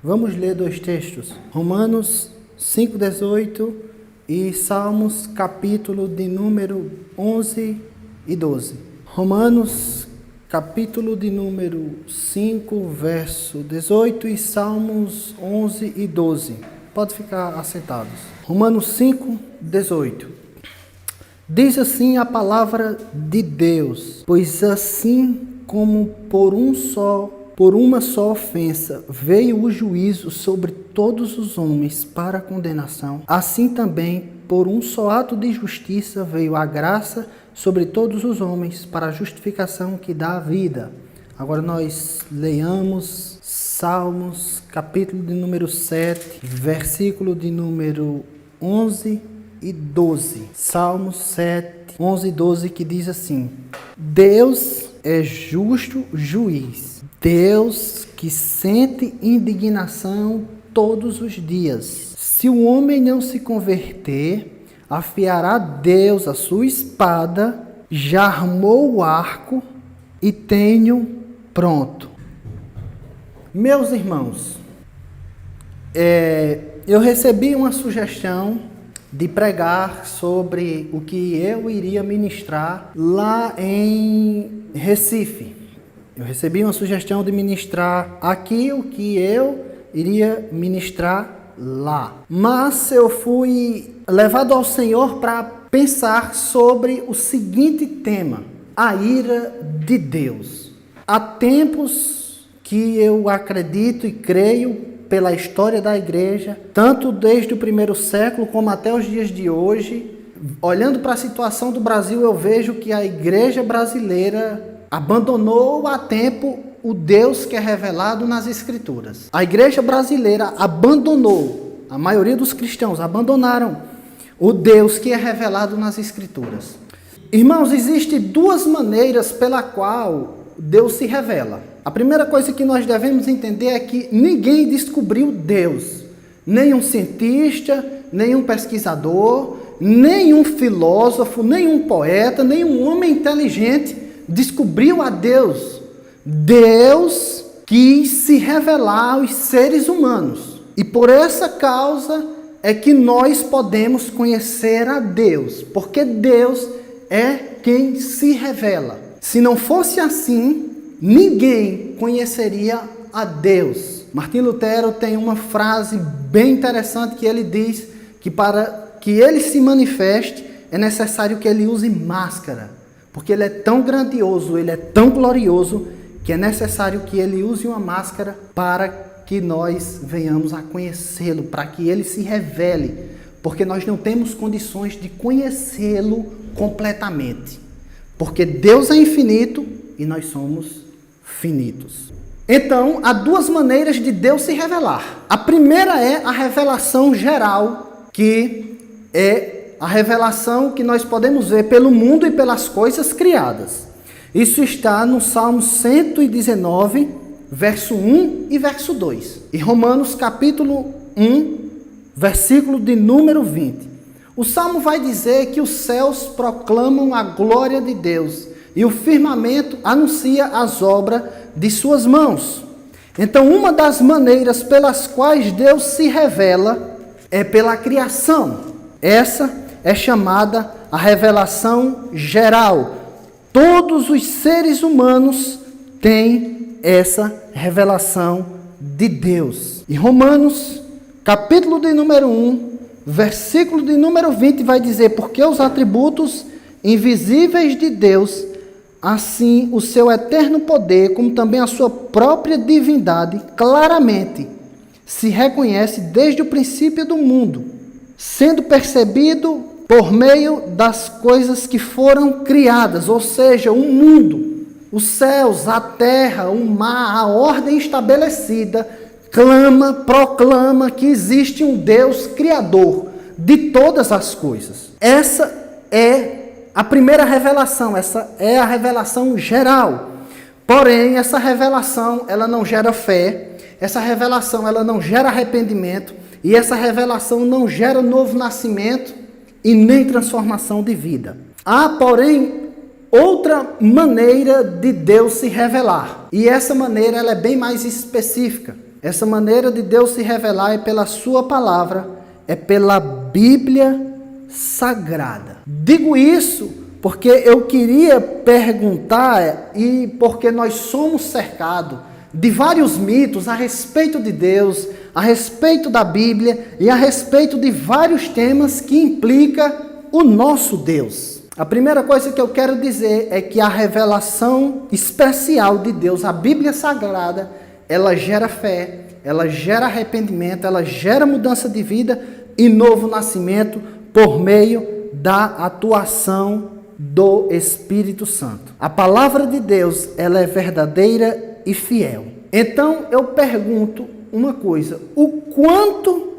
Vamos ler dois textos, Romanos 5,18 e Salmos capítulo de número 11 e 12. Romanos capítulo de número 5, verso 18 e Salmos 11 e 12. Pode ficar assentados. Romanos 5, 18. Diz assim a palavra de Deus: pois assim como por uma só ofensa veio o juízo sobre todos os homens para a condenação, assim também por um só ato de justiça veio a graça sobre todos os homens para a justificação que dá a vida. Agora nós leiamos Salmos, capítulo de número 7, versículo de número 11 e 12. Salmos 7, 11 e 12, que diz assim: Deus é justo juiz, Deus que sente indignação todos os dias. Se o homem não se converter, afiará Deus a sua espada, já armou o arco e tenho pronto. Meus irmãos, eu recebi uma sugestão de pregar sobre o que eu iria ministrar lá em Recife. Eu recebi uma sugestão de ministrar aqui o que eu iria ministrar lá. Mas eu fui levado ao Senhor para pensar sobre o seguinte tema: a ira de Deus. Há tempos que eu acredito e creio, pela história da igreja, tanto desde o primeiro século como até os dias de hoje, olhando para a situação do Brasil, eu vejo que a igreja brasileira abandonou há tempo o Deus que é revelado nas Escrituras. A igreja brasileira abandonou, a maioria dos cristãos abandonaram o Deus que é revelado nas Escrituras. Irmãos, existem duas maneiras pela qual Deus se revela. A primeira coisa que nós devemos entender é que ninguém descobriu Deus. Nenhum cientista, nenhum pesquisador, nenhum filósofo, nenhum poeta, nenhum homem inteligente descobriu a Deus. Deus quis se revelar aos seres humanos. E por essa causa é que nós podemos conhecer a Deus. Porque Deus é quem se revela. Se não fosse assim, ninguém conheceria a Deus. Martinho Lutero tem uma frase bem interessante que ele diz que para que ele se manifeste é necessário que ele use máscara, porque ele é tão grandioso, ele é tão glorioso, que é necessário que ele use uma máscara para que nós venhamos a conhecê-lo, para que ele se revele, porque nós não temos condições de conhecê-lo completamente, porque Deus é infinito e nós somos finitos. Então, há duas maneiras de Deus se revelar. A primeira é a revelação geral, que é a revelação que nós podemos ver pelo mundo e pelas coisas criadas. Isso está no Salmo 119, verso 1 e verso 2. E Romanos capítulo 1, versículo de número 20. O Salmo vai dizer que os céus proclamam a glória de Deus e o firmamento anuncia as obras de suas mãos. Então, uma das maneiras pelas quais Deus se revela é pela criação. Essa é chamada a revelação geral. Todos os seres humanos têm essa revelação de Deus. E Romanos, capítulo de número 1, versículo de número 20, vai dizer: porque os atributos invisíveis de Deus, assim o seu eterno poder, como também a sua própria divindade, claramente se reconhece desde o princípio do mundo, sendo percebido por meio das coisas que foram criadas, ou seja, o mundo, os céus, a terra, o mar, a ordem estabelecida, proclama que existe um Deus criador de todas as coisas. Essa é a primeira revelação, essa é a revelação geral. Porém, essa revelação, ela não gera fé, essa revelação, ela não gera arrependimento, e essa revelação não gera novo nascimento e nem transformação de vida. Há, porém, outra maneira de Deus se revelar, e essa maneira ela é bem mais específica. Essa maneira de Deus se revelar é pela sua palavra, é pela Bíblia Sagrada. Digo isso porque eu queria perguntar, e porque nós somos cercados de vários mitos a respeito de Deus, a respeito da Bíblia e a respeito de vários temas que implica o nosso Deus. A primeira coisa que eu quero dizer é que a revelação especial de Deus, a Bíblia Sagrada, ela gera fé, ela gera arrependimento, ela gera mudança de vida e novo nascimento por meio da atuação do Espírito Santo. A palavra de Deus, ela é verdadeira e fiel. Então eu pergunto uma coisa: o quanto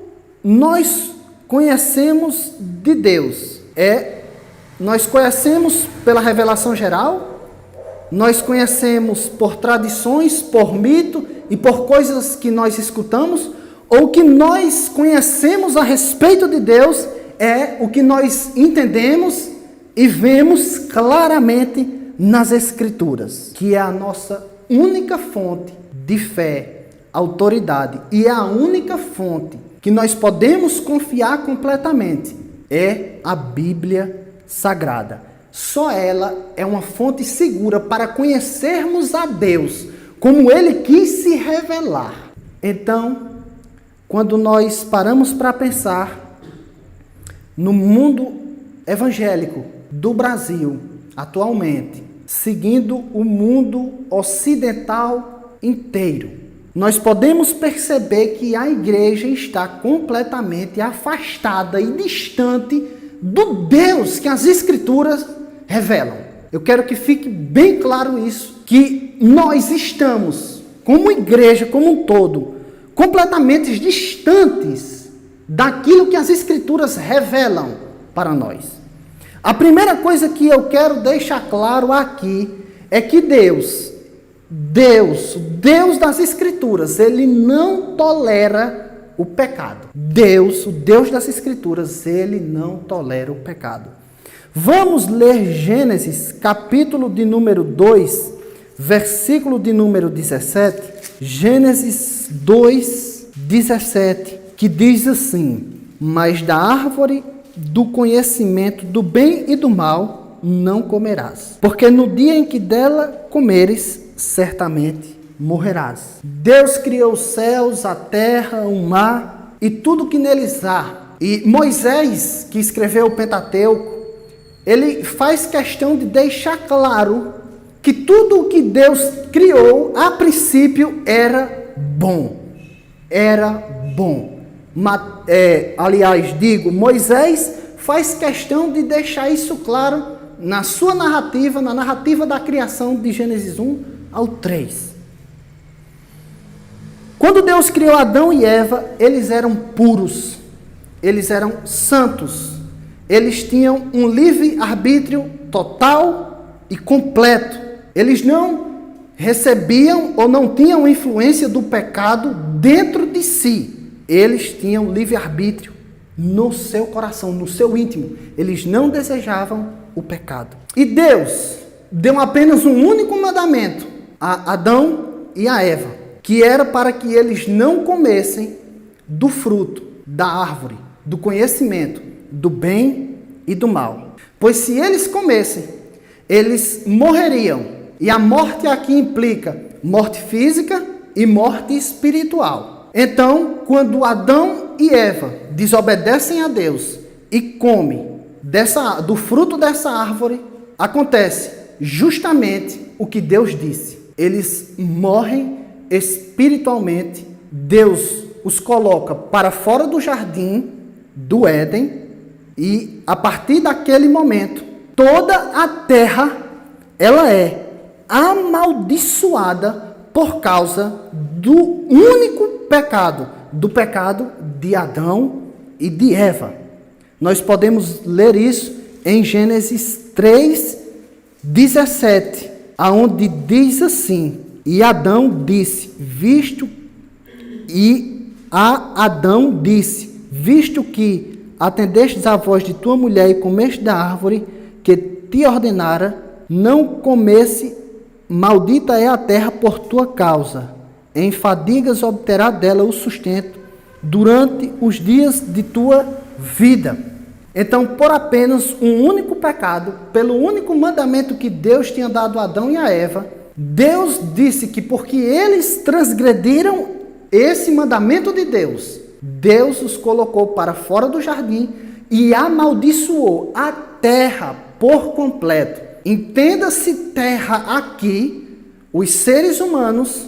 nós conhecemos de Deus? Nós conhecemos pela revelação geral? Nós conhecemos por tradições, por mito e por coisas que nós escutamos? Ou o que nós conhecemos a respeito de Deus é o que nós entendemos e vemos claramente nas Escrituras, que é a nossa única fonte de fé, autoridade, e a única fonte que nós podemos confiar completamente é a Bíblia Sagrada. Só ela é uma fonte segura para conhecermos a Deus como Ele quis se revelar. Então, quando nós paramos para pensar no mundo evangélico do Brasil atualmente, seguindo o mundo ocidental inteiro, nós podemos perceber que a igreja está completamente afastada e distante do Deus que as Escrituras revelam. Eu quero que fique bem claro isso, que nós estamos, como igreja, como um todo, completamente distantes daquilo que as Escrituras revelam para nós. A primeira coisa que eu quero deixar claro aqui é que Deus das Escrituras, Ele não tolera o pecado. Deus, o Deus das Escrituras, Ele não tolera o pecado. Vamos ler Gênesis, capítulo de número 2, versículo de número 17. Gênesis 2, 17, que diz assim: mas da árvore do conhecimento do bem e do mal não comerás, porque no dia em que dela comeres, certamente morrerás. Deus criou os céus, a terra, o mar e tudo que neles há. E Moisés, que escreveu o Pentateuco, ele faz questão de deixar claro que tudo o que Deus criou, a princípio, era bom. Era bom. Moisés faz questão de deixar isso claro na sua narrativa, na narrativa da criação de Gênesis 1 ao 3. Quando Deus criou Adão e Eva, eles eram puros, eles eram santos, eles tinham um livre-arbítrio total e completo. Eles não recebiam ou não tinham influência do pecado dentro de si. Eles tinham livre-arbítrio no seu coração, no seu íntimo. Eles não desejavam o pecado. E Deus deu apenas um único mandamento a Adão e a Eva, que era para que eles não comessem do fruto da árvore, do conhecimento do bem e do mal. Pois se eles comessem, eles morreriam. E a morte aqui implica morte física e morte espiritual. Então, quando Adão e Eva desobedecem a Deus e comem do fruto dessa árvore, acontece justamente o que Deus disse. Eles morrem espiritualmente. Deus os coloca para fora do jardim do Éden e, a partir daquele momento, toda a terra ela é amaldiçoada por causa do único pecado, do pecado de Adão e de Eva. Nós podemos ler isso em Gênesis 3, 17, aonde diz assim: e Adão disse, visto que atendestes à voz de tua mulher e comeste da árvore que te ordenara, não comesse, maldita é a terra por tua causa. em fadigas obterá dela o sustento durante os dias de tua vida. Então, por apenas um único pecado, pelo único mandamento que Deus tinha dado a Adão e a Eva, Deus disse que porque eles transgrediram esse mandamento de Deus, Deus os colocou para fora do jardim e amaldiçoou a terra por completo. Entenda-se terra aqui, os seres humanos,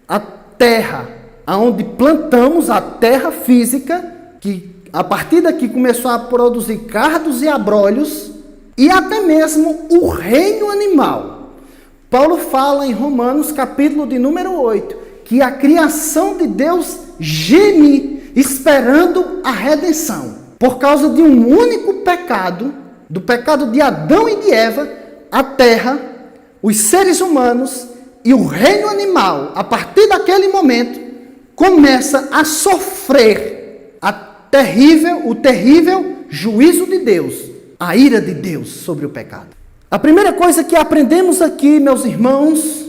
a terra onde plantamos, a terra física, que a partir daqui começou a produzir cardos e abrolhos, e até mesmo o reino animal. Paulo fala em Romanos, capítulo de número 8, que a criação de Deus geme esperando a redenção. Por causa de um único pecado, do pecado de Adão e de Eva, a terra, os seres humanos e o reino animal, a partir daquele momento, começa a sofrer o terrível juízo de Deus, a ira de Deus sobre o pecado. A primeira coisa que aprendemos aqui, meus irmãos,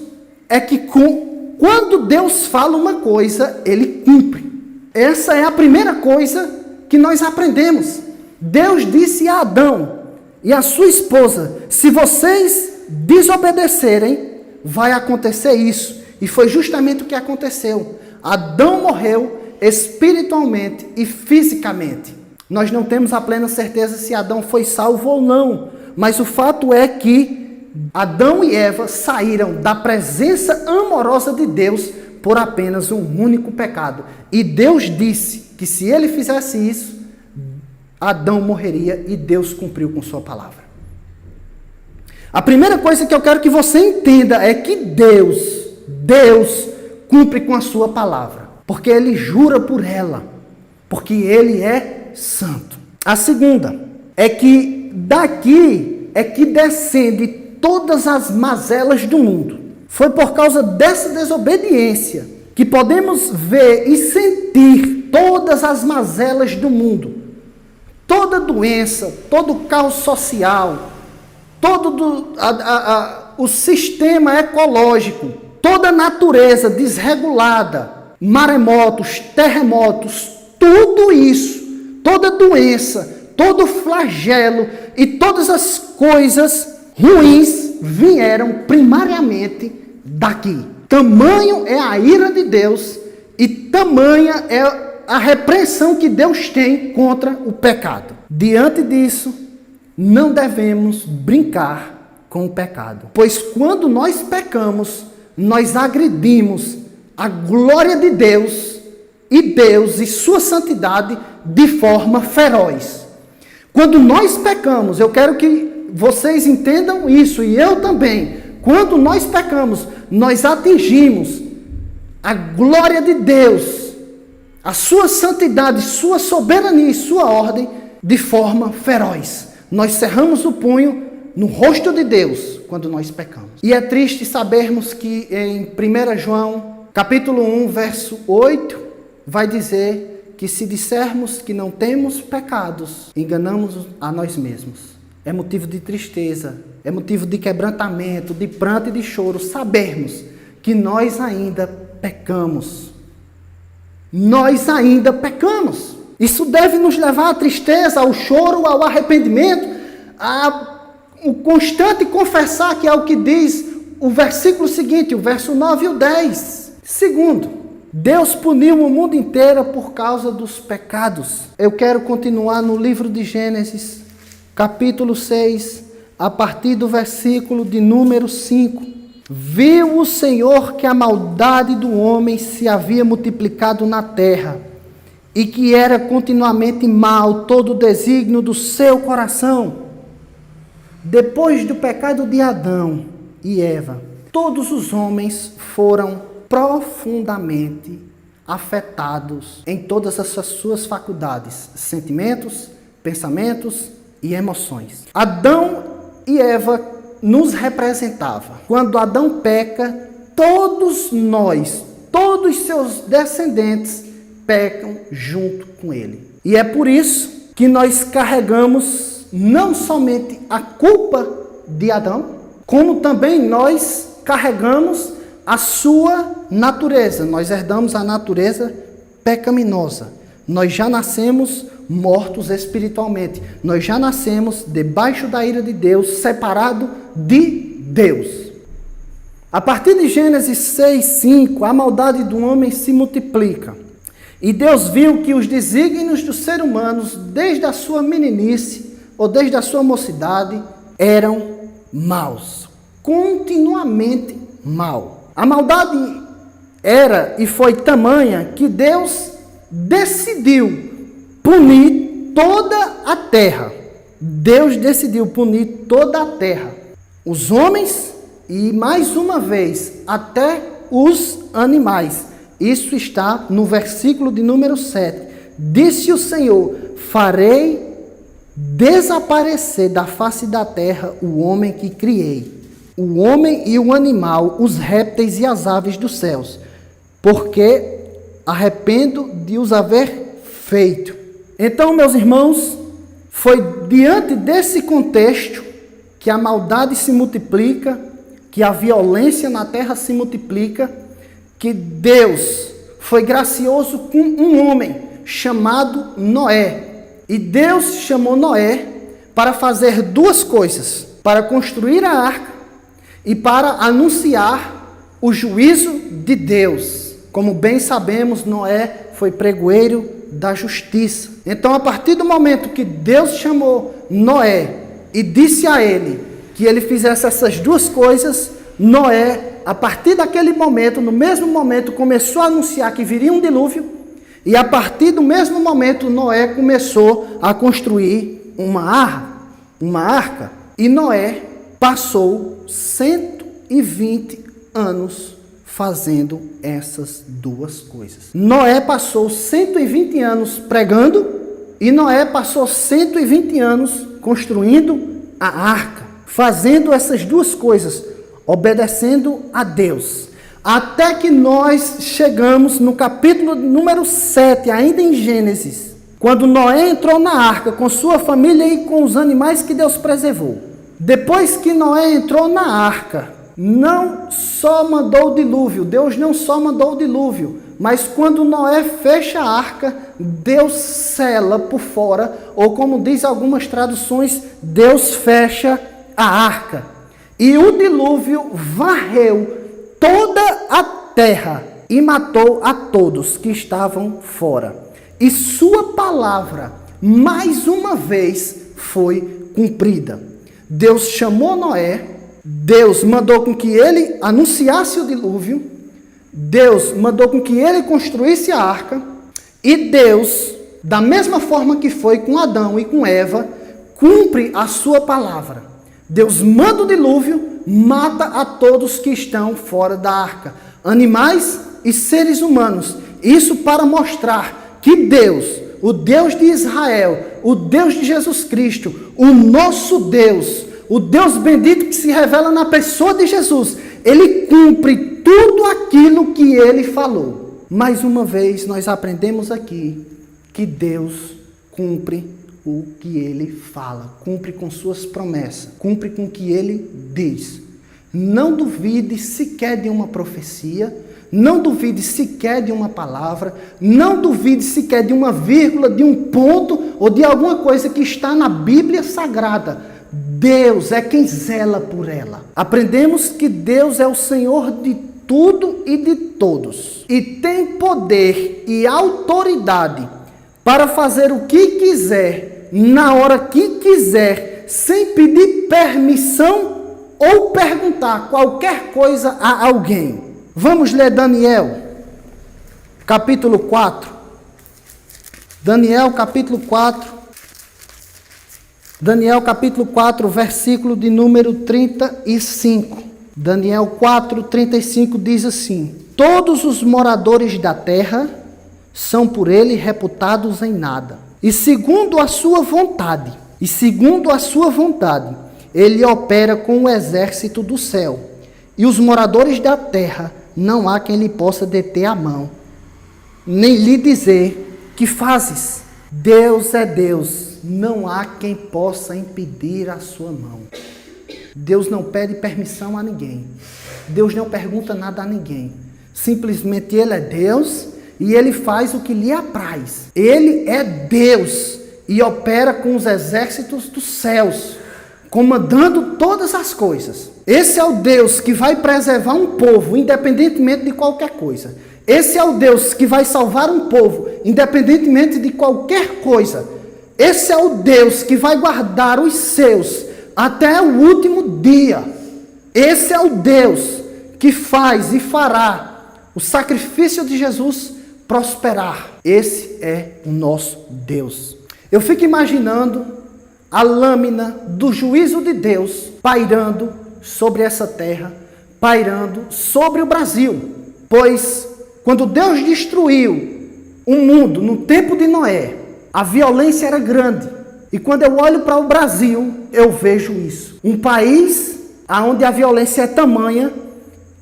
é que quando Deus fala uma coisa, Ele cumpre. Essa é a primeira coisa que nós aprendemos. Deus disse a Adão e a sua esposa: se vocês desobedecerem, vai acontecer isso. E foi justamente o que aconteceu. Adão morreu espiritualmente e fisicamente. Nós não temos a plena certeza se Adão foi salvo ou não, mas o fato é que Adão e Eva saíram da presença amorosa de Deus por apenas um único pecado. E Deus disse que se ele fizesse isso, Adão morreria, e Deus cumpriu com sua palavra. A primeira coisa que eu quero que você entenda é que Deus cumpre com a sua palavra, porque Ele jura por ela, porque Ele é santo. A segunda é que daqui é que descende todas as mazelas do mundo. Foi por causa dessa desobediência que podemos ver e sentir todas as mazelas do mundo. Toda doença, todo o caos social, todo o sistema ecológico, toda a natureza desregulada, maremotos, terremotos, tudo isso, toda doença, todo flagelo e todas as coisas ruins vieram primariamente daqui. Tamanho é a ira de Deus e tamanha é a repreensão que Deus tem contra o pecado. Diante disso, não devemos brincar com o pecado, pois quando nós pecamos, nós agredimos a glória de Deus e sua santidade de forma feroz. Quando nós pecamos, eu quero que vocês entendam isso, e eu também. Quando nós pecamos, nós atingimos a glória de Deus, a sua santidade, sua soberania e sua ordem de forma feroz. Nós cerramos o punho no rosto de Deus quando nós pecamos. E é triste sabermos que em 1 João, capítulo 1, verso 8, vai dizer que se dissermos que não temos pecados, enganamos a nós mesmos. É motivo de tristeza, é motivo de quebrantamento, de pranto e de choro, sabermos que nós ainda pecamos. Nós ainda pecamos. Isso deve nos levar à tristeza, ao choro, ao arrependimento, o constante confessar, que é o que diz o versículo seguinte, o verso 9 e o 10. Segundo, Deus puniu o mundo inteiro por causa dos pecados. Eu quero continuar no livro de Gênesis, capítulo 6, a partir do versículo de número 5. Viu o Senhor que a maldade do homem se havia multiplicado na terra, e que era continuamente mal todo o desígnio do seu coração. Depois do pecado de Adão e Eva, todos os homens foram profundamente afetados em todas as suas faculdades, sentimentos, pensamentos e emoções. Adão e Eva nos representavam. Quando Adão peca, todos nós, todos seus descendentes pecam junto com ele. E é por isso que nós carregamos não somente a culpa de Adão, como também nós carregamos a sua natureza. Nós herdamos a natureza pecaminosa. Nós já nascemos mortos espiritualmente. Nós já nascemos debaixo da ira de Deus, separado de Deus. A partir de Gênesis 6:5, a maldade do homem se multiplica. E Deus viu que os desígnios do ser humano, desde a sua meninice ou desde a sua mocidade, eram maus. Continuamente mal. A maldade era e foi tamanha que Deus decidiu punir toda a terra. Deus decidiu punir toda a terra. Os homens e, mais uma vez, até os animais. Isso está no versículo de número 7. Disse o Senhor: farei desaparecer da face da terra o homem que criei, o homem e o animal, os répteis e as aves dos céus, porque arrependo de os haver feito. Então, meus irmãos, foi diante desse contexto que a maldade se multiplica, que a violência na terra se multiplica, que Deus foi gracioso com um homem chamado Noé. E Deus chamou Noé para fazer duas coisas: para construir a arca e para anunciar o juízo de Deus. Como bem sabemos, Noé foi pregoeiro da justiça. Então, a partir do momento que Deus chamou Noé e disse a ele que ele fizesse essas duas coisas, Noé, a partir daquele momento, no mesmo momento, começou a anunciar que viria um dilúvio, e a partir do mesmo momento, Noé começou a construir uma arca, e Noé passou 120 anos fazendo essas duas coisas. Noé passou 120 anos pregando, e Noé passou 120 anos construindo a arca, fazendo essas duas coisas, obedecendo a Deus. Até que nós chegamos no capítulo número 7, ainda em Gênesis, quando Noé entrou na arca com sua família e com os animais que Deus preservou. Depois que Noé entrou na arca, não só mandou o dilúvio, Deus não só mandou o dilúvio, mas quando Noé fecha a arca, Deus sela por fora, ou como diz algumas traduções, Deus fecha a arca. E o dilúvio varreu toda a terra e matou a todos que estavam fora. E sua palavra, mais uma vez, foi cumprida. Deus chamou Noé, Deus mandou com que ele anunciasse o dilúvio, Deus mandou com que ele construísse a arca, e Deus, da mesma forma que foi com Adão e com Eva, cumpre a sua palavra. Deus manda o dilúvio, mata a todos que estão fora da arca, animais e seres humanos. Isso para mostrar que Deus, o Deus de Israel, o Deus de Jesus Cristo, o nosso Deus, o Deus bendito que se revela na pessoa de Jesus, ele cumpre tudo aquilo que ele falou. Mais uma vez nós aprendemos aqui que Deus cumpre o que ele fala, cumpre com suas promessas, cumpre com o que ele diz. Não duvide sequer de uma profecia, não duvide sequer de uma palavra, não duvide sequer de uma vírgula, de um ponto ou de alguma coisa que está na Bíblia Sagrada. Deus é quem zela por ela. Aprendemos que Deus é o Senhor de tudo e de todos, e tem poder e autoridade para fazer o que quiser, na hora que quiser, sem pedir permissão ou perguntar qualquer coisa a alguém. Vamos ler Daniel, capítulo 4. Daniel, capítulo 4. Daniel, capítulo 4, versículo de número 35. Daniel 4, 35 diz assim: todos os moradores da terra são por ele reputados em nada. E segundo a sua vontade, ele opera com o exército do céu. E os moradores da terra, não há quem lhe possa deter a mão, nem lhe dizer: que fazes? Deus é Deus, não há quem possa impedir a sua mão. Deus não pede permissão a ninguém. Deus não pergunta nada a ninguém. Simplesmente Ele é Deus e Ele faz o que lhe apraz. Ele é Deus e opera com os exércitos dos céus, comandando todas as coisas. Esse é o Deus que vai preservar um povo, independentemente de qualquer coisa. Esse é o Deus que vai salvar um povo, independentemente de qualquer coisa. Esse é o Deus que vai guardar os seus até o último dia. Esse é o Deus que faz e fará o sacrifício de Jesus prosperar. Esse é o nosso Deus. Eu fico imaginando a lâmina do juízo de Deus pairando sobre essa terra, pairando sobre o Brasil. Pois quando Deus destruiu o mundo no tempo de Noé, a violência era grande. E quando eu olho para o Brasil, eu vejo isso. Um país onde a violência é tamanha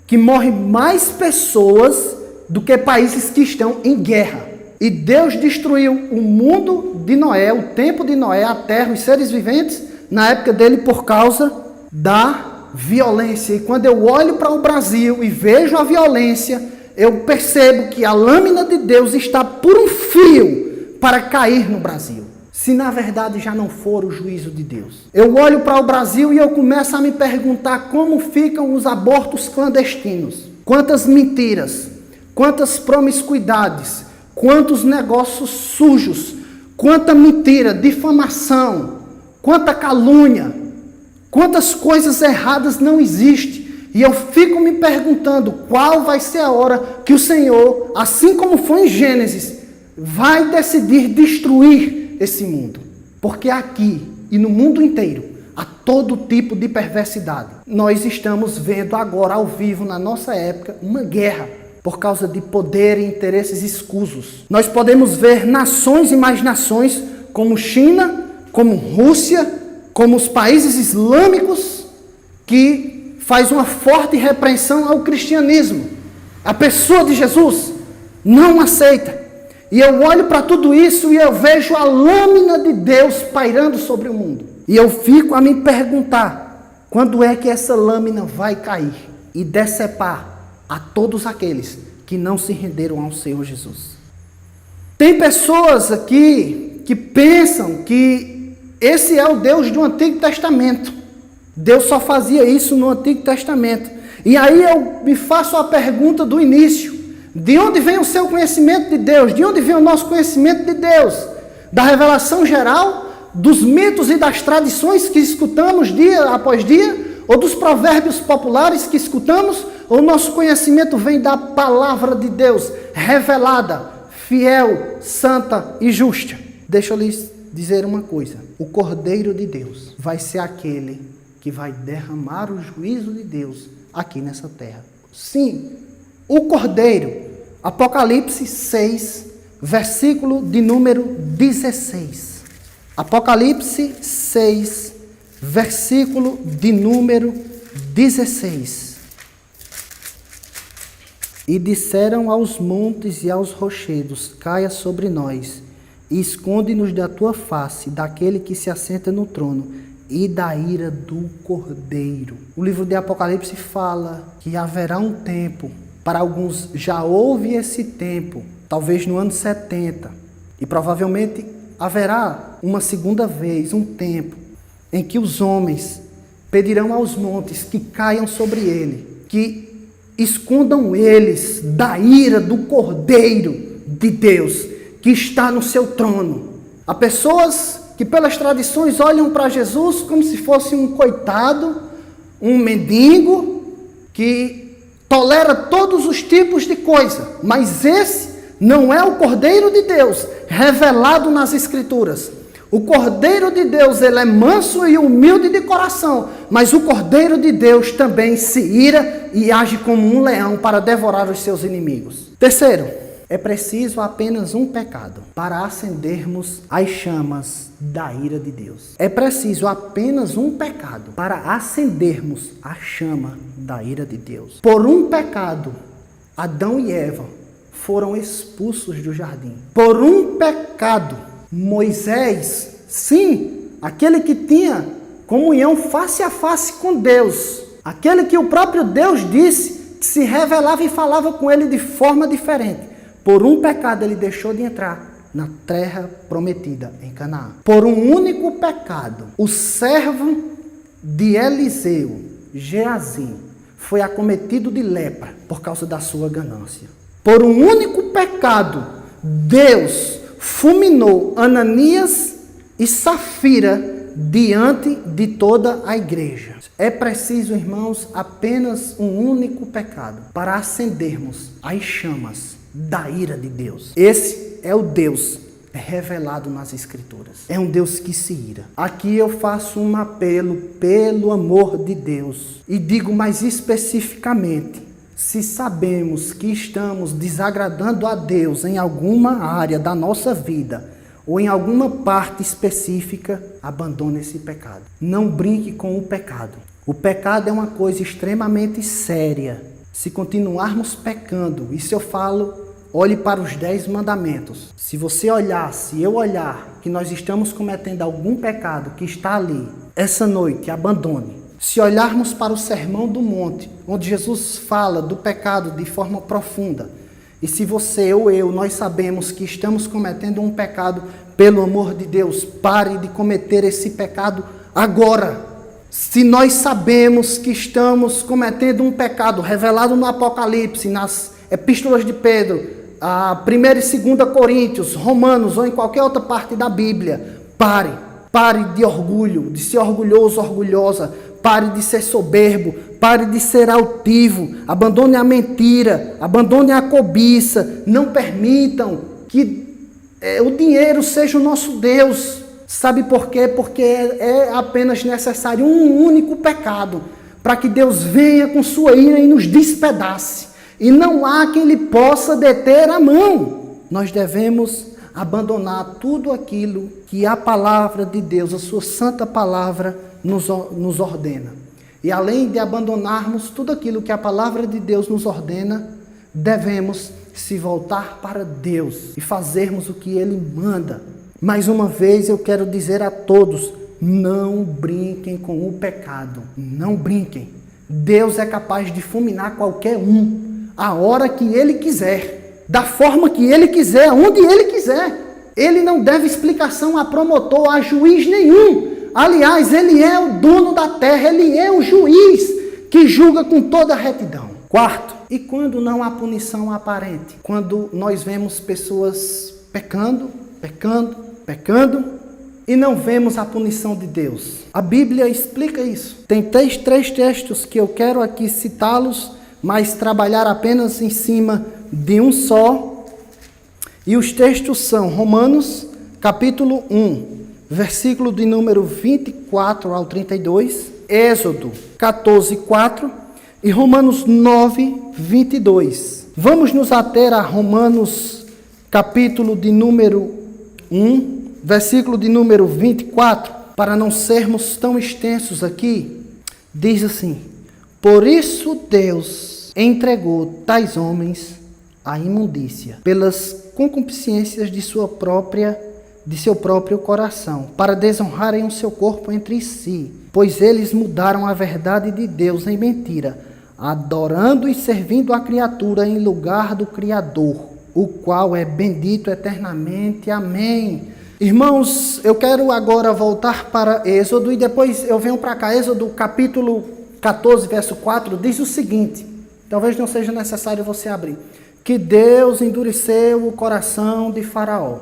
que morre mais pessoas do que países que estão em guerra. E Deus destruiu o mundo de Noé, o tempo de Noé, a terra, os seres viventes, na época dele por causa da violência. E quando eu olho para o Brasil e vejo a violência, eu percebo que a lâmina de Deus está por um fio para cair no Brasil. Se na verdade já não for o juízo de Deus. Eu olho para o Brasil e eu começo a me perguntar como ficam os abortos clandestinos. Quantas mentiras, quantas promiscuidades, quantos negócios sujos, quanta mentira, difamação, quanta calúnia, quantas coisas erradas não existem. E eu fico me perguntando qual vai ser a hora que o Senhor, assim como foi em Gênesis, vai decidir destruir esse mundo. Porque aqui e no mundo inteiro há todo tipo de perversidade. Nós estamos vendo agora ao vivo, na nossa época, uma guerra por causa de poder e interesses escusos. Nós podemos ver nações e mais nações como China, como Rússia, como os países islâmicos que faz uma forte repreensão ao cristianismo. A pessoa de Jesus não aceita. E eu olho para tudo isso e eu vejo a lâmina de Deus pairando sobre o mundo. E eu fico a me perguntar, quando é que essa lâmina vai cair e decepar a todos aqueles que não se renderam ao Senhor Jesus? Tem pessoas aqui que pensam que esse é o Deus do Antigo Testamento. Deus só fazia isso no Antigo Testamento. E aí eu me faço a pergunta do início. De onde vem o seu conhecimento de Deus? De onde vem o nosso conhecimento de Deus? Da revelação geral? Dos mitos e das tradições que escutamos dia após dia? Ou dos provérbios populares que escutamos? Ou o nosso conhecimento vem da palavra de Deus, revelada, fiel, santa e justa? Deixa eu lhes dizer uma coisa. O Cordeiro de Deus vai ser aquele que vai derramar o juízo de Deus aqui nessa terra. Sim, o Cordeiro. Apocalipse 6, versículo de número 16. Apocalipse 6, versículo de número 16. E disseram aos montes e aos rochedos: caia sobre nós, e esconde-nos da tua face, daquele que se assenta no trono, e da ira do Cordeiro. O livro de Apocalipse fala que haverá um tempo. Para alguns já houve esse tempo, talvez no ano 70. E provavelmente haverá uma segunda vez, um tempo, em que os homens pedirão aos montes que caiam sobre ele, que escondam eles da ira do Cordeiro de Deus, que está no seu trono. Há pessoas que pelas tradições olham para Jesus como se fosse um coitado, um mendigo, que tolera todos os tipos de coisa, mas esse não é o Cordeiro de Deus revelado nas Escrituras. O Cordeiro de Deus, ele é manso e humilde de coração, mas o Cordeiro de Deus também se ira e age como um leão para devorar os seus inimigos. Terceiro, é preciso apenas um pecado para acendermos as chamas da ira de Deus. É preciso apenas um pecado para acendermos a chama da ira de Deus. Por um pecado, Adão e Eva foram expulsos do jardim. Por um pecado, Moisés, sim, aquele que tinha comunhão face a face com Deus, Aquele que o próprio Deus disse que se revelava e falava com ele de forma diferente. Por um pecado ele deixou de entrar na terra prometida, em Canaã. Por um único pecado, o servo de Eliseu, Geazi, foi acometido de lepra por causa da sua ganância. Por um único pecado, Deus fulminou Ananias e Safira diante de toda a igreja. É preciso, irmãos, apenas um único pecado para acendermos as chamas da ira de Deus. Esse é o Deus revelado nas Escrituras. É um Deus que se ira. Aqui eu faço um apelo pelo amor de Deus e digo mais especificamente: se sabemos que estamos desagradando a Deus em alguma área da nossa vida ou em alguma parte específica, abandone esse pecado. Não brinque com o pecado. O pecado é uma coisa extremamente séria. Se continuarmos pecando, isso eu falo, olhe para os 10 mandamentos. Se você olhar, se eu olhar, que nós estamos cometendo algum pecado que está ali, essa noite, abandone. Se olharmos para o Sermão do Monte, onde Jesus fala do pecado de forma profunda, e se você ou eu, nós sabemos que estamos cometendo um pecado, pelo amor de Deus, pare de cometer esse pecado agora. Se nós sabemos que estamos cometendo um pecado revelado no Apocalipse, nas epístolas de Pedro, a 1ª e 2ª Coríntios, Romanos ou em qualquer outra parte da Bíblia, pare de orgulho, de ser orgulhoso, orgulhosa, pare de ser soberbo, pare de ser altivo, abandone a mentira, abandone a cobiça, não permitam que o dinheiro seja o nosso Deus. Sabe por quê? Porque é apenas necessário um único pecado para que Deus venha com sua ira e nos despedace. E não há quem lhe possa deter a mão. Nós devemos abandonar tudo aquilo que a palavra de Deus, a sua santa palavra, nos ordena. E além de abandonarmos tudo aquilo que a palavra de Deus nos ordena, devemos se voltar para Deus e fazermos o que Ele manda. Mais uma vez eu quero dizer a todos: não brinquem com o pecado. Não brinquem. Deus é capaz de fulminar qualquer um, a hora que Ele quiser, da forma que Ele quiser, onde Ele quiser. Ele não deve explicação a promotor, a juiz nenhum. Aliás, Ele é o dono da terra, Ele é o juiz que julga com toda a retidão. Quarto, e quando não há punição aparente? Quando nós vemos pessoas pecando e não vemos a punição de Deus. A Bíblia explica isso. Tem três textos que eu quero aqui citá-los, mas trabalhar apenas em cima de um só. E os textos são Romanos, capítulo 1, versículo de número 24 ao 32, Êxodo 14, 4 e Romanos 9, 22. Vamos nos ater a Romanos, capítulo de número 1, versículo de número 24, para não sermos tão extensos aqui. Diz assim: por isso Deus entregou tais homens à imundícia, pelas concupiscências de seu próprio coração, para desonrarem o seu corpo entre si, pois eles mudaram a verdade de Deus em mentira, adorando e servindo a criatura em lugar do Criador, o qual é bendito eternamente. Amém. Irmãos, eu quero agora voltar para Êxodo e depois eu venho para cá. Êxodo capítulo 14, verso 4, diz o seguinte, talvez não seja necessário você abrir, que Deus endureceu o coração de Faraó.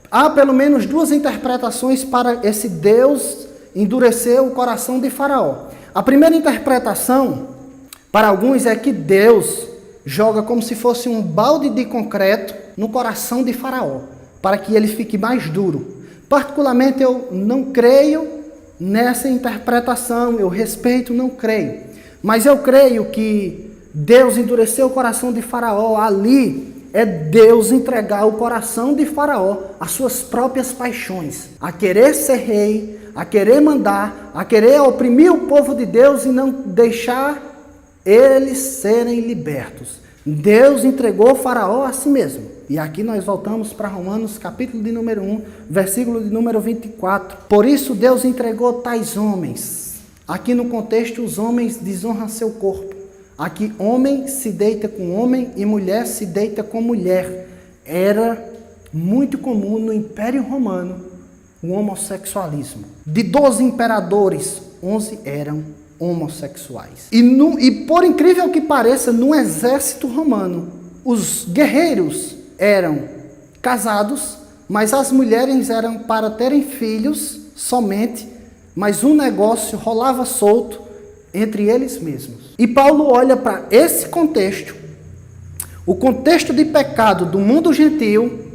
Há pelo menos duas interpretações para esse Deus endureceu o coração de Faraó. A primeira interpretação, para alguns, é que Deus joga como se fosse um balde de concreto no coração de Faraó, para que ele fique mais duro. Particularmente eu não creio nessa interpretação, eu respeito, não creio. Mas eu creio que Deus endureceu o coração de Faraó. Ali é Deus entregar o coração de Faraó às suas próprias paixões, a querer ser rei, a querer mandar, a querer oprimir o povo de Deus e não deixar eles serem libertos. Deus entregou Faraó a si mesmo. E aqui nós voltamos para Romanos, capítulo de número 1, versículo de número 24. Por isso Deus entregou tais homens Aqui no contexto, os homens desonram seu corpo. Aqui, homem se deita com homem e mulher se deita com mulher. Era muito comum no Império Romano o homossexualismo. De 12 imperadores, 11 eram homossexuais. E por incrível que pareça, no exército romano, os guerreiros eram casados, mas as mulheres eram para terem filhos somente, mas um negócio rolava solto entre eles mesmos. E Paulo olha para esse contexto, o contexto de pecado do mundo gentil,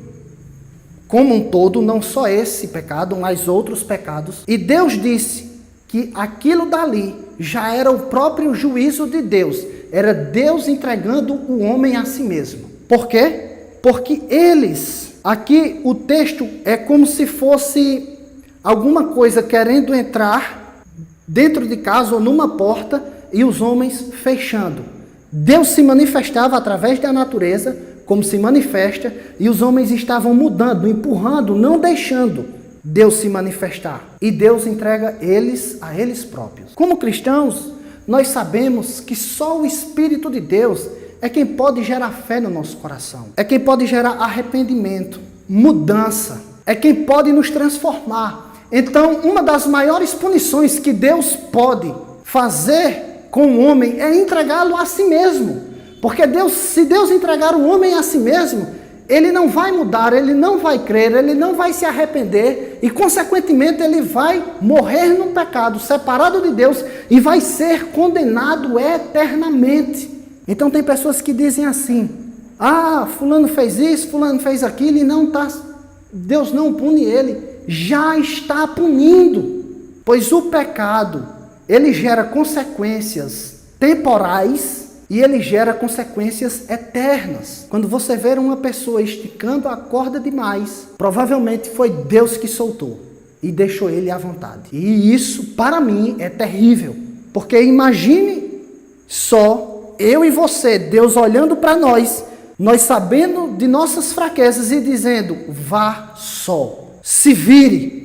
como um todo, não só esse pecado, mas outros pecados. E Deus disse que aquilo dali já era o próprio juízo de Deus. Era Deus entregando o homem a si mesmo. Por quê? Porque eles, aqui o texto é como se fosse alguma coisa querendo entrar dentro de casa ou numa porta e os homens fechando. Deus se manifestava através da natureza, como se manifesta, e os homens estavam mudando, empurrando, não deixando Deus se manifestar. E Deus entrega eles a eles próprios. Como cristãos, nós sabemos que só o Espírito de Deus é quem pode gerar fé no nosso coração. É quem pode gerar arrependimento, mudança. É quem pode nos transformar. Então, uma das maiores punições que Deus pode fazer com o homem é entregá-lo a si mesmo. Porque se Deus entregar o homem a si mesmo, ele não vai mudar, ele não vai crer, ele não vai se arrepender e, consequentemente, ele vai morrer no pecado, separado de Deus e vai ser condenado eternamente. Então, tem pessoas que dizem assim, fulano fez isso, fulano fez aquilo e não está, Deus não pune ele, já está punindo, pois o pecado, ele gera consequências temporais e ele gera consequências eternas. Quando você ver uma pessoa esticando a corda demais, provavelmente foi Deus que soltou e deixou ele à vontade. E isso, para mim, é terrível. Porque imagine só eu e você, Deus olhando para nós sabendo de nossas fraquezas e dizendo, vá só, se vire.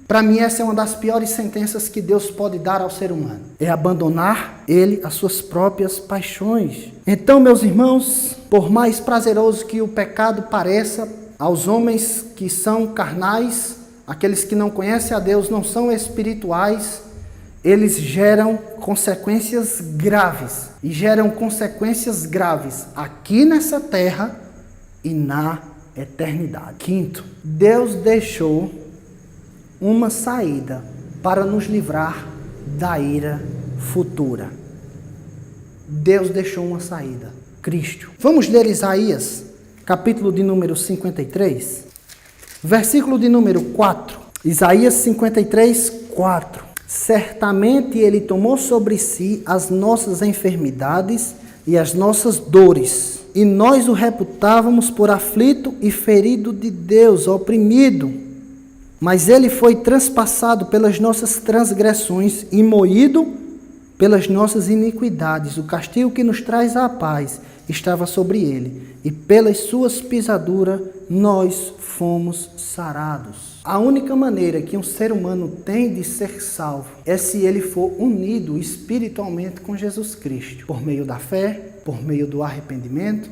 Para mim, essa é uma das piores sentenças que Deus pode dar ao ser humano. É abandonar ele às suas próprias paixões. Então, meus irmãos, por mais prazeroso que o pecado pareça aos homens que são carnais, aqueles que não conhecem a Deus, não são espirituais, eles geram consequências graves. E geram consequências graves aqui nessa terra e na eternidade. Quinto, Deus deixou uma saída para nos livrar da ira futura. Deus deixou uma saída, Cristo. Vamos ler Isaías, capítulo de número 53, versículo de número 4. Isaías 53, 4. Certamente ele tomou sobre si as nossas enfermidades e as nossas dores, e nós o reputávamos por aflito e ferido de Deus, oprimido. Mas ele foi transpassado pelas nossas transgressões e moído pelas nossas iniquidades. O castigo que nos traz a paz estava sobre ele, e pelas suas pisaduras nós fomos sarados. A única maneira que um ser humano tem de ser salvo é se ele for unido espiritualmente com Jesus Cristo, por meio da fé, por meio do arrependimento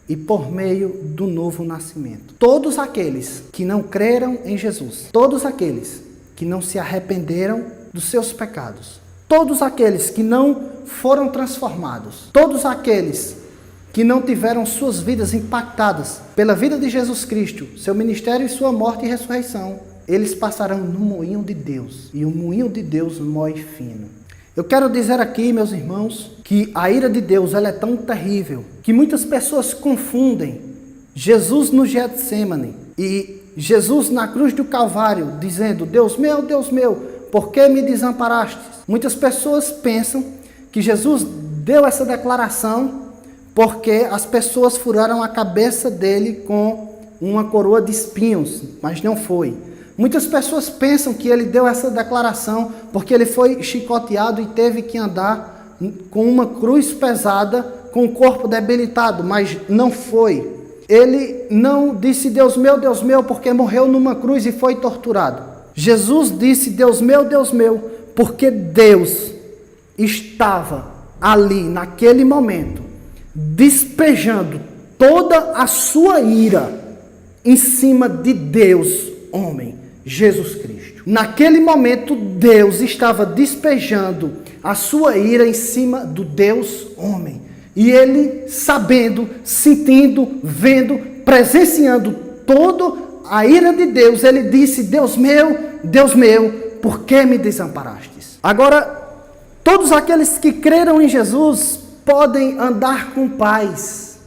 e por meio do novo nascimento. Todos aqueles que não creram em Jesus, todos aqueles que não se arrependeram dos seus pecados, todos aqueles que não foram transformados, todos aqueles que não tiveram suas vidas impactadas pela vida de Jesus Cristo, seu ministério e sua morte e ressurreição, eles passarão no moinho de Deus, e o moinho de Deus moe fino. Eu quero dizer aqui, meus irmãos, que a ira de Deus ela é tão terrível que muitas pessoas confundem Jesus no Getsêmani e Jesus na cruz do Calvário, dizendo, Deus meu, por que me desamparaste? Muitas pessoas pensam que Jesus deu essa declaração porque as pessoas furaram a cabeça dele com uma coroa de espinhos, mas não foi. Muitas pessoas pensam que ele deu essa declaração porque ele foi chicoteado e teve que andar com uma cruz pesada, com o corpo debilitado, mas não foi. Ele não disse Deus meu, porque morreu numa cruz e foi torturado. Jesus disse Deus meu, porque Deus estava ali, naquele momento, despejando toda a sua ira em cima de Deus, homem, Jesus Cristo. Naquele momento, Deus estava despejando a sua ira em cima do Deus, homem. E ele, sabendo, sentindo, vendo, presenciando toda a ira de Deus, ele disse: Deus meu, por que me desamparastes? Agora, todos aqueles que creram em Jesus podem andar com paz,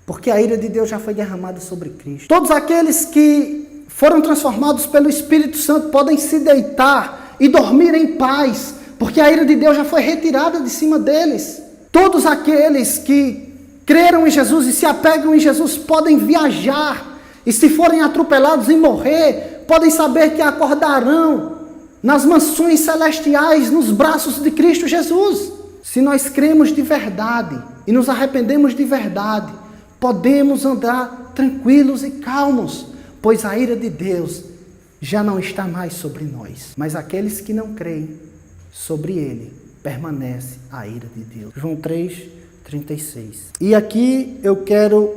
porque a ira de Deus já foi derramada sobre Cristo. Todos aqueles que foram transformados pelo Espírito Santo podem se deitar e dormir em paz, porque a ira de Deus já foi retirada de cima deles. Todos aqueles que creram em Jesus e se apegam em Jesus podem viajar, e se forem atropelados e morrer, podem saber que acordarão nas mansões celestiais, nos braços de Cristo Jesus. Se nós cremos de verdade e nos arrependemos de verdade, podemos andar tranquilos e calmos, pois a ira de Deus já não está mais sobre nós. Mas aqueles que não creem, sobre ele permanece a ira de Deus. João 3:36. E aqui eu quero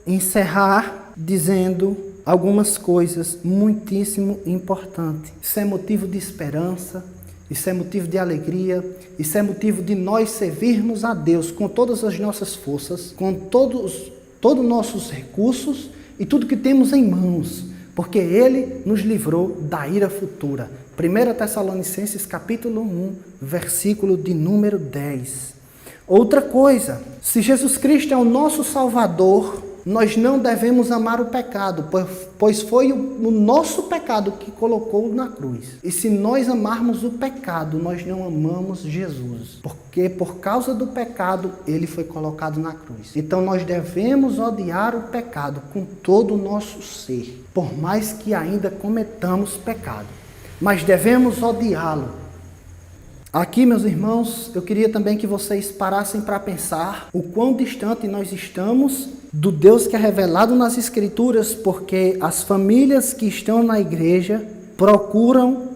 encerrar dizendo algumas coisas muitíssimo importantes. Isso é motivo de esperança, isso é motivo de alegria, isso é motivo de nós servirmos a Deus com todas as nossas forças, com todos os nossos recursos e tudo que temos em mãos, porque Ele nos livrou da ira futura. 1 Tessalonicenses capítulo 1, versículo de número 10. Outra coisa, se Jesus Cristo é o nosso Salvador, nós não devemos amar o pecado, pois foi o nosso pecado que colocou na cruz. E se nós amarmos o pecado, nós não amamos Jesus, porque por causa do pecado, ele foi colocado na cruz. Então nós devemos odiar o pecado com todo o nosso ser, por mais que ainda cometamos pecado, mas devemos odiá-lo. Aqui, meus irmãos, eu queria também que vocês parassem para pensar o quão distante nós estamos do Deus que é revelado nas Escrituras, porque as famílias que estão na igreja procuram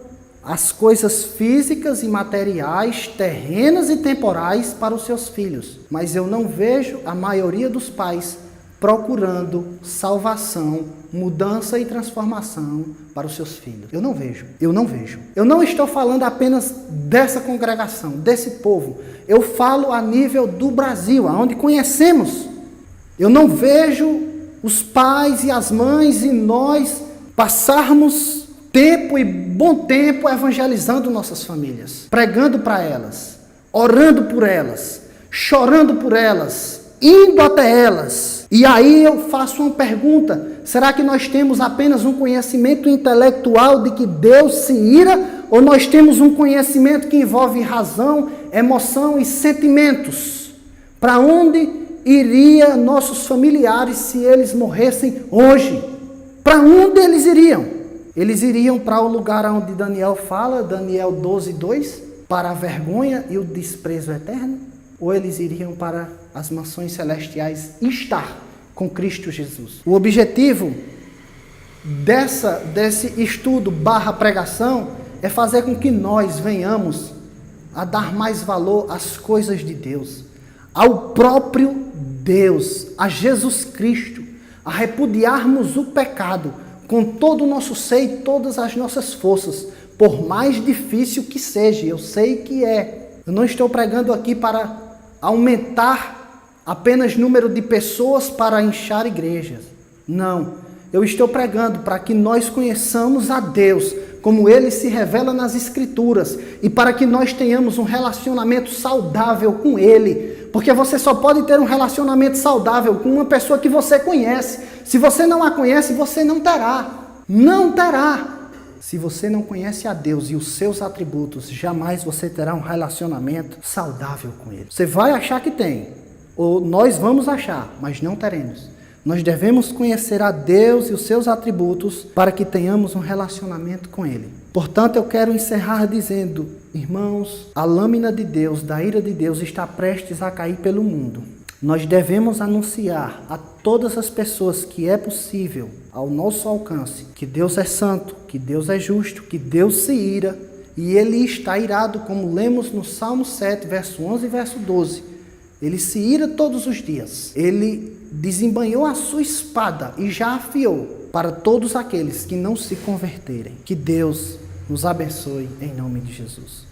as coisas físicas e materiais, terrenas e temporais para os seus filhos. Mas eu não vejo a maioria dos pais procurando salvação, mudança e transformação para os seus filhos. Eu não vejo. Eu não estou falando apenas dessa congregação, desse povo. Eu falo a nível do Brasil, onde conhecemos. Eu não vejo os pais e as mães e nós passarmos tempo e bom tempo evangelizando nossas famílias, pregando para elas, orando por elas, chorando por elas, indo até elas. E aí eu faço uma pergunta: será que nós temos apenas um conhecimento intelectual de que Deus se ira? Ou nós temos um conhecimento que envolve razão, emoção e sentimentos? Para onde iriam nossos familiares se eles morressem hoje? Para onde eles iriam? Eles iriam para o lugar onde Daniel fala, Daniel 12:2, para a vergonha e o desprezo eterno? Ou eles iriam para as mansões celestiais estar com Cristo Jesus? O objetivo desse estudo / pregação é fazer com que nós venhamos a dar mais valor às coisas de Deus, ao próprio Deus, a Jesus Cristo, a repudiarmos o pecado com todo o nosso ser e todas as nossas forças, por mais difícil que seja. Eu sei que é. Eu não estou pregando aqui para aumentar apenas número de pessoas para inchar igrejas. Não. Eu estou pregando para que nós conheçamos a Deus, como Ele se revela nas Escrituras, e para que nós tenhamos um relacionamento saudável com Ele. Porque você só pode ter um relacionamento saudável com uma pessoa que você conhece. Se você não a conhece, você não terá. Não terá. Se você não conhece a Deus e os seus atributos, jamais você terá um relacionamento saudável com Ele. Você vai achar que tem, ou nós vamos achar, mas não teremos. Nós devemos conhecer a Deus e os seus atributos para que tenhamos um relacionamento com Ele. Portanto, eu quero encerrar dizendo: irmãos, a lâmina de Deus, da ira de Deus, está prestes a cair pelo mundo. Nós devemos anunciar a todas as pessoas que é possível, ao nosso alcance, que Deus é santo, que Deus é justo, que Deus se ira E ele está irado, como lemos no Salmo 7, verso 11 e verso 12. Ele se ira todos os dias. Ele desembanhou a sua espada e já afiou para todos aqueles que não se converterem. Que Deus nos abençoe em nome de Jesus.